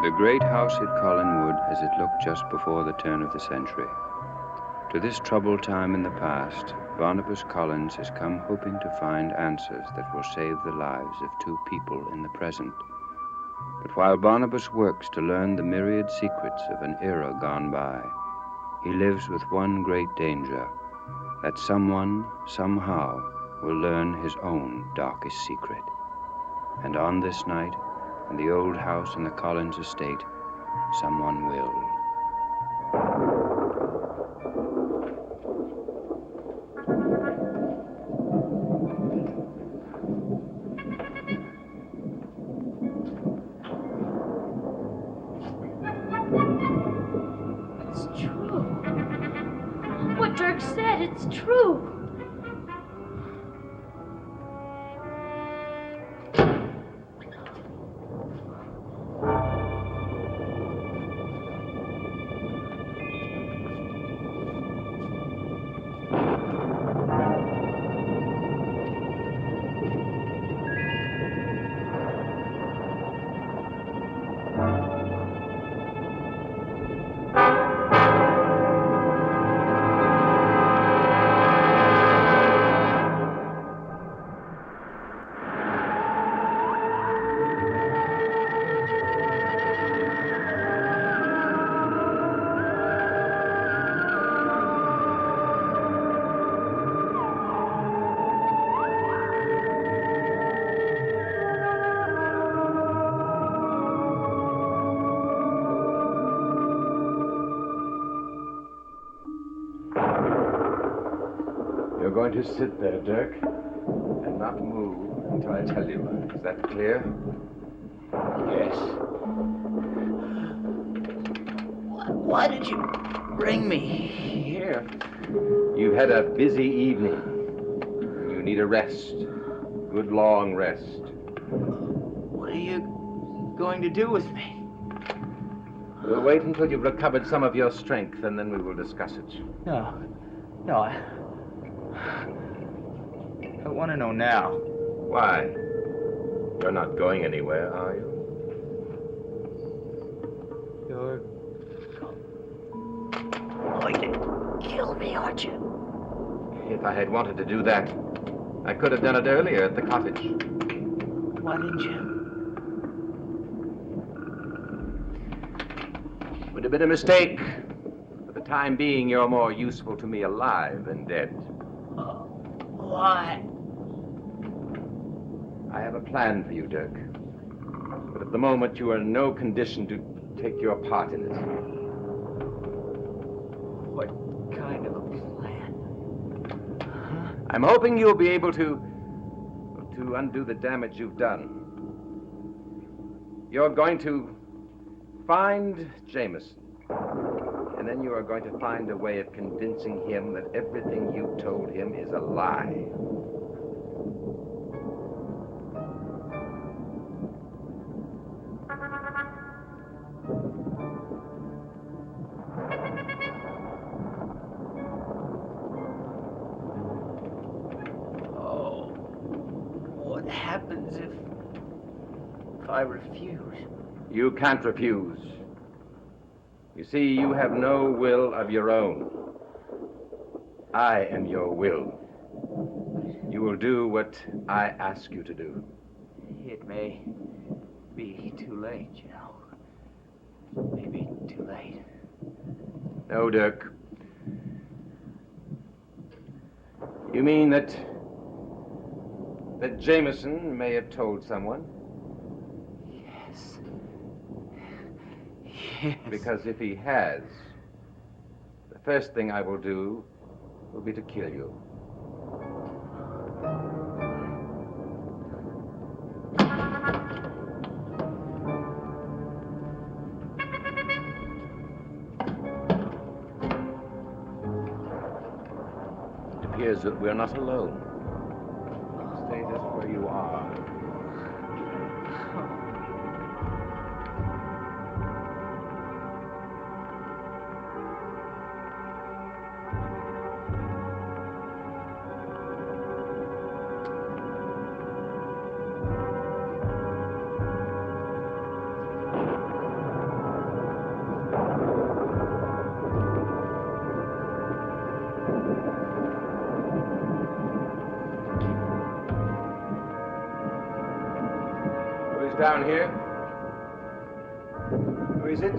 The great house at Collinwood as it looked just before the turn of the century. To this troubled time in the past, Barnabas Collins has come hoping to find answers that will save the lives of two people in the present. But while Barnabas works to learn the myriad secrets of an era gone by, he lives with one great danger, that someone, somehow, will learn his own darkest secret. And on this night, in the old house in the Collins estate, someone will. It's true. What Dirk said, it's true. You're going to sit there, Dirk, and not move until I tell you. Is that clear? Yes. Why did you bring me here? You've had a busy evening. You need a rest. Good long rest. What are you going to do with me? We'll wait until you've recovered some of your strength, and then we will discuss it. No, I want to know now. Why? You're not going anywhere, are you? You're going to kill me, aren't you? If I had wanted to do that, I could have done it earlier at the cottage. Why didn't you? Would have been a mistake. For the time being, you're more useful to me alive than dead. Why? I have a plan for you, Dirk. But at the moment, you are in no condition to take your part in it. What kind of a plan? I'm hoping you'll be able to undo the damage you've done. You're going to find Jameson. And then you are going to find a way of convincing him that everything you told him is a lie. Oh, what happens if I refuse? You can't refuse. You see, you have no will of your own. I am your will. You will do what I ask you to do. It may be too late, you know. Maybe too late. No, Dirk. You mean that Jameson may have told someone? Yes. Yes. Because if he has, the first thing I will do will be to kill you. It appears that we're not alone. Stay just where you are. down here? Who is it?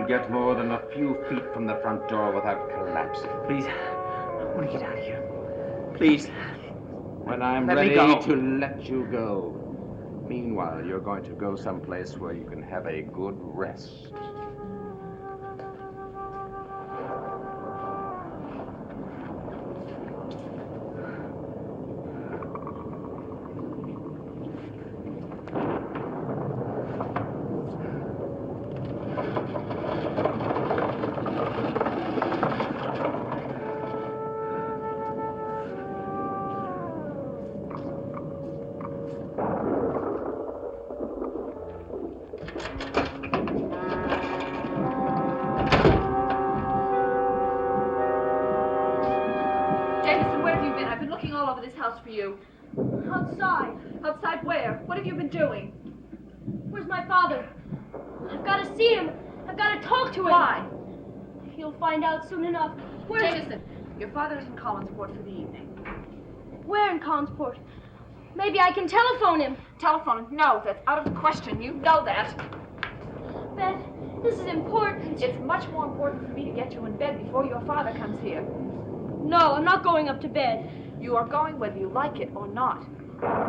Get more than a few feet from the front door without collapsing. Please, I want to get out of here. Please. When I'm Let me ready go. to let you go. Meanwhile, you're going to go someplace where you can have a good rest. For you. Outside. Outside where? What have you been doing? Where's my father? I've got to see him. I've got to talk to him. Why? He'll find out soon enough. Jameson, your father is in Collinsport for the evening. Where in Collinsport? Maybe I can telephone him. Telephone him? No, that's out of the question. You know that. Beth, this is important. It's much more important for me to get you in bed before your father comes here. No, I'm not going up to bed. You are going whether you like it or not.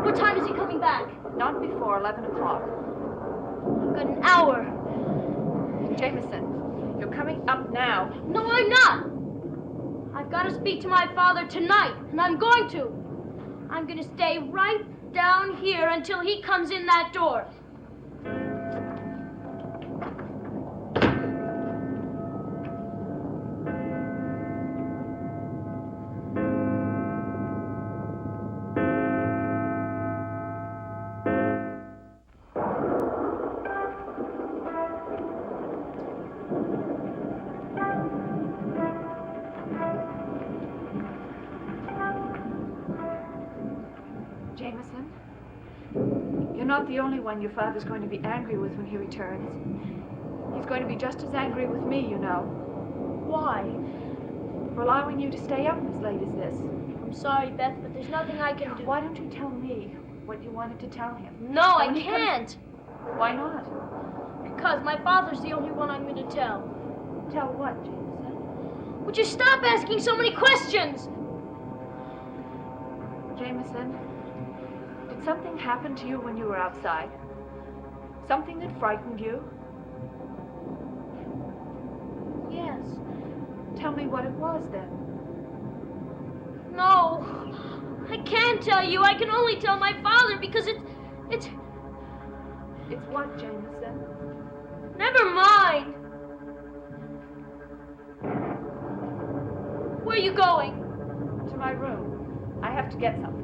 What time is he coming back? Not before 11 o'clock. I've got an hour. Jameson, you're coming up now. No, I'm not. I've got to speak to my father tonight, and I'm going to. I'm going to stay right down here until he comes in that door. Jameson, you're not the only one your father's going to be angry with when he returns. He's going to be just as angry with me, you know. Why? For allowing you to stay up as late as this. I'm sorry, Beth, but there's nothing I can do. Why don't you tell me what you wanted to tell him? No, I When he can't. Why not? Because my father's the only one I'm going to tell. Tell what, Jameson? Would you stop asking so many questions? Jameson, did something happen to you when you were outside? Something that frightened you? Yes. Tell me what it was then. No, I can't tell you. I can only tell my father because it's... It's what, Jameson? Never mind. Where are you going? To my room. I have to get something.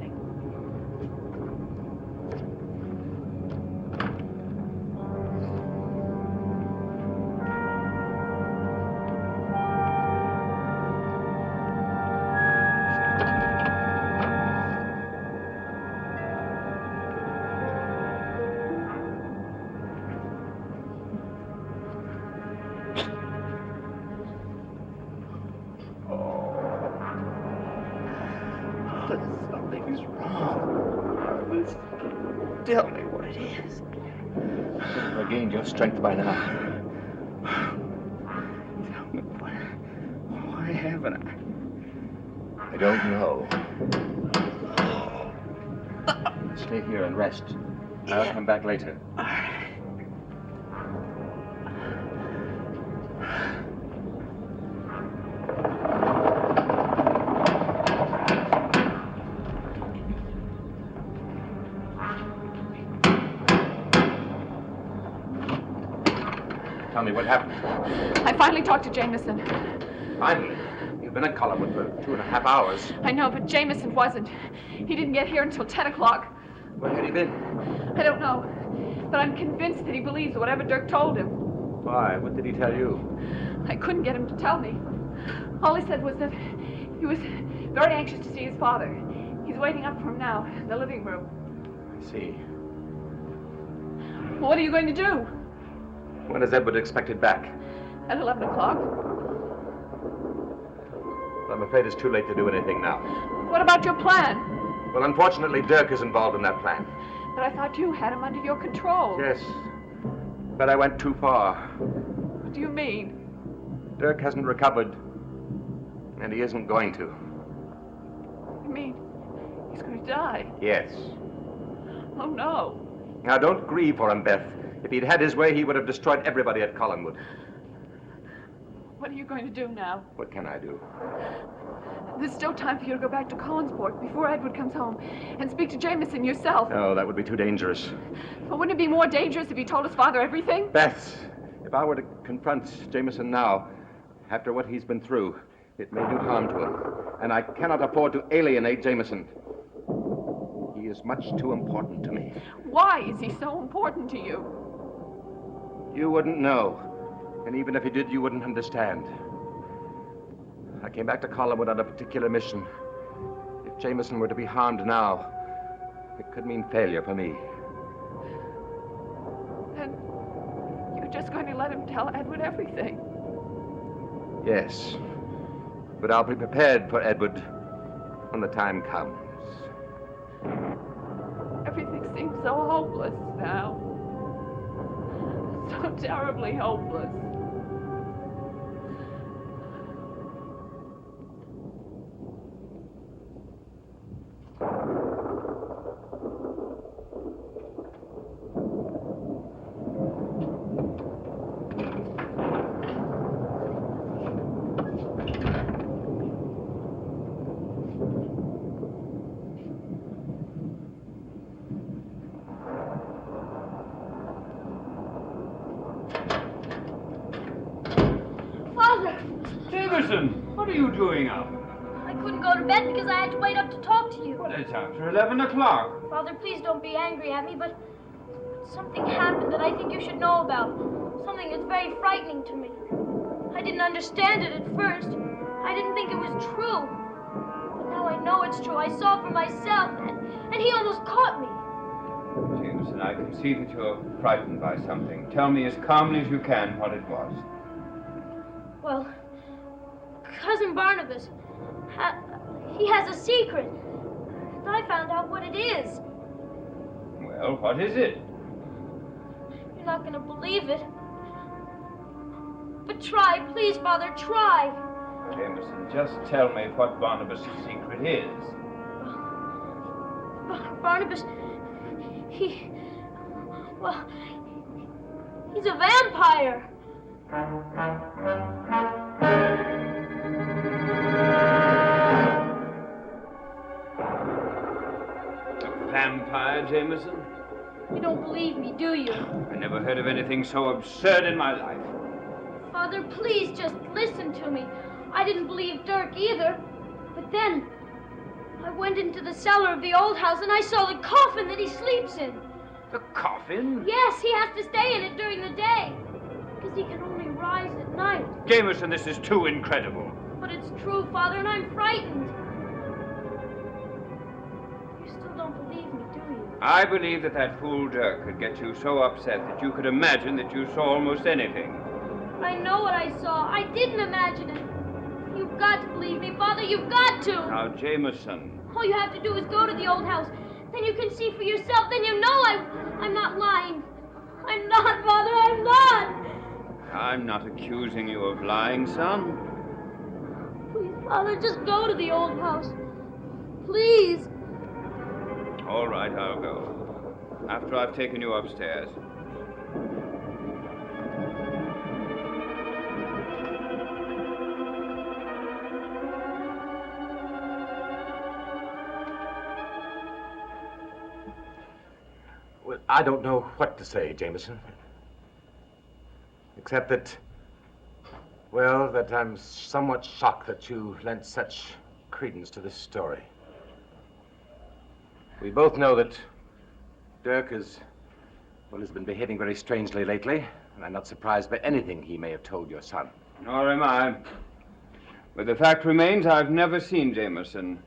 Something's wrong. Tell me what it is. You've regained your strength by now. Tell me why haven't I? I don't know. Stay here and rest. I'll come back later. Tell me what happened. I finally talked to Jameson. Finally. You've been at Collinwood for 2.5 hours. I know, but Jameson wasn't. He didn't get here until 10 o'clock. Where had he been? I don't know. But I'm convinced that he believes whatever Dirk told him. Why? What did he tell you? I couldn't get him to tell me. All he said was that he was very anxious to see his father. He's waiting up for him now in the living room. I see. Well, what are you going to do? When is Edward expected back? At 11 o'clock. Well, I'm afraid it's too late to do anything now. What about your plan? Well, unfortunately, Dirk is involved in that plan. But I thought you had him under your control. Yes. But I went too far. What do you mean? Dirk hasn't recovered. And he isn't going to. You mean he's going to die? Yes. Oh, no. Now, don't grieve for him, Beth. If he'd had his way, he would have destroyed everybody at Collinwood. What are you going to do now? What can I do? There's still time for you to go back to Collinsport before Edward comes home and speak to Jameson yourself. No, that would be too dangerous. But wouldn't it be more dangerous if you told his father everything? Beth, if I were to confront Jameson now, after what he's been through, it may do harm to him. And I cannot afford to alienate Jameson. He is much too important to me. Why is he so important to you? You wouldn't know. And even if you did, you wouldn't understand. I came back to Collinwood on a particular mission. If Jameson were to be harmed now, it could mean failure for me. Then you're just going to let him tell Edward everything. Yes. But I'll be prepared for Edward when the time comes. Everything seems so hopeless now. So terribly hopeless. What are you doing up? I couldn't go to bed because I had to wait up to talk to you. Well, it's after 11 o'clock. Father, please don't be angry at me, but something happened that I think you should know about. Something that's very frightening to me. I didn't understand it at first. I didn't think it was true. But now I know it's true. I saw for myself, and he almost caught me. Jameson, I can see that you're frightened by something. Tell me as calmly as you can what it was. Well, Cousin Barnabas, he has a secret. And I found out what it is. Well, what is it? You're not going to believe it. But try, please, Father, try. Jameson, just tell me what Barnabas' secret is. Barnabas, he's a vampire. Vampire, Jameson? You don't believe me, do you? I never heard of anything so absurd in my life. Father, please just listen to me. I didn't believe Dirk either. But then, I went into the cellar of the old house and I saw the coffin that he sleeps in. The coffin? Yes, he has to stay in it during the day. Because he can only rise at night. Jameson, this is too incredible. But it's true, Father, and I'm frightened. You still don't believe me, do you? I believe that fool Dirk could get you so upset that you could imagine that you saw almost anything. I know what I saw. I didn't imagine it. You've got to believe me, Father. You've got to. Now, Jameson. All you have to do is go to the old house. Then you can see for yourself. Then you know I'm not lying. I'm not, Father. I'm not. I'm not accusing you of lying, son. Please, Father, just go to the old house. Please. All right, I'll go. After I've taken you upstairs. Well, I don't know what to say, Jameson. Except that, well, that I'm somewhat shocked that you lent such credence to this story. We both know that Dirk has been behaving very strangely lately, and I'm not surprised by anything he may have told your son. Nor am I. But the fact remains I've never seen Jameson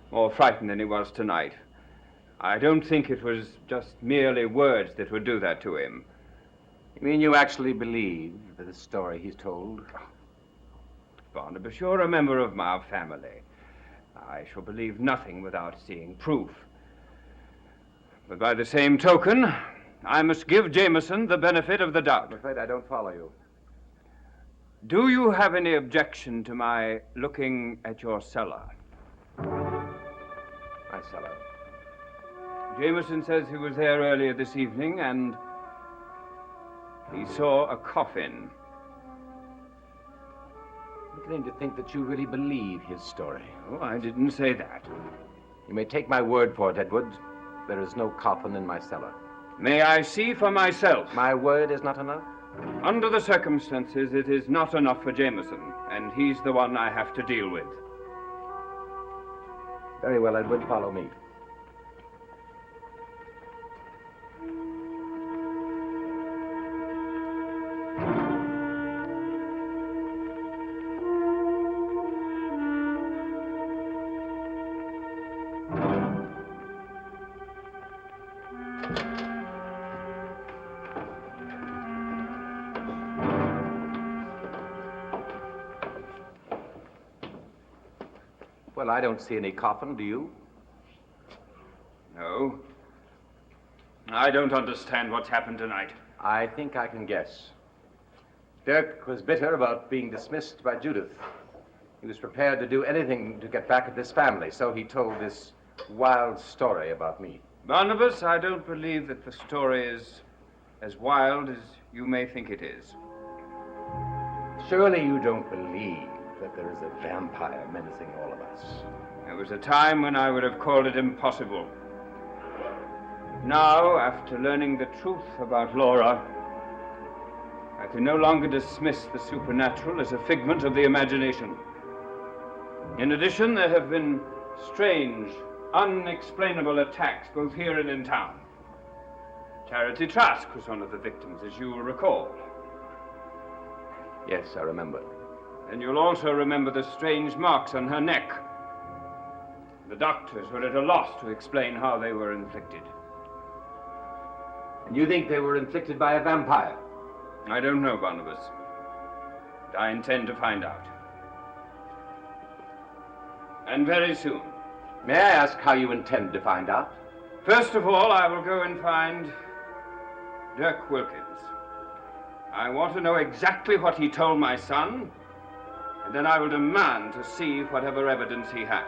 more frightened than he was tonight. I don't think it was just merely words that would do that to him. You mean you actually believe the story he's told? Barnabas, you're a member of my family. I shall believe nothing without seeing proof. But by the same token, I must give Jameson the benefit of the doubt. I'm afraid I don't follow you. Do you have any objection to my looking at your cellar? My cellar. Jameson says he was there earlier this evening and he saw a coffin. I'm beginning to think that you really believe his story. Oh, I didn't say that. You may take my word for it, Edward. There is no coffin in my cellar. May I see for myself? My word is not enough? Under the circumstances, it is not enough for Jameson, and he's the one I have to deal with. Very well, Edward, follow me. Well, I don't see any coffin, do you? No. I don't understand what's happened tonight. I think I can guess. Dirk was bitter about being dismissed by Judith. He was prepared to do anything to get back at this family, so he told this wild story about me. Barnabas, I don't believe that the story is as wild as you may think it is. Surely you don't believe that there is a vampire menacing all of us. There was a time when I would have called it impossible. Now, after learning the truth about Laura, I can no longer dismiss the supernatural as a figment of the imagination. In addition, there have been strange, unexplainable attacks both here and in town. Charity Trask was one of the victims, as you will recall. Yes, I remember. And you'll also remember the strange marks on her neck. The doctors were at a loss to explain how they were inflicted. And you think they were inflicted by a vampire? I don't know, Barnabas. But I intend to find out. And very soon. May I ask how you intend to find out? First of all, I will go and find Dirk Wilkins. I want to know exactly what he told my son, and then I will demand to see whatever evidence he has.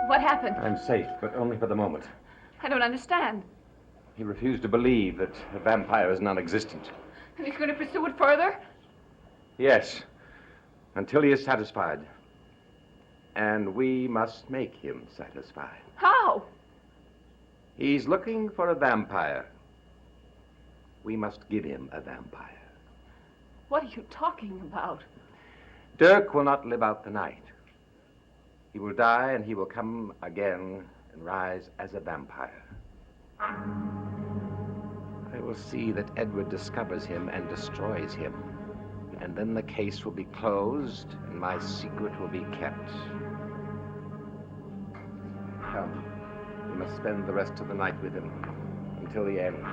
What happened? I'm safe, but only for the moment. I don't understand. He refused to believe that a vampire is non-existent. And he's going to pursue it further? Yes, until he is satisfied. And we must make him satisfied. How? He's looking for a vampire. We must give him a vampire. What are you talking about? Dirk will not live out the night. He will die, and he will come again and rise as a vampire. I will see that Edward discovers him and destroys him. And then the case will be closed, and my secret will be kept. Come, we must spend the rest of the night with him, until the end.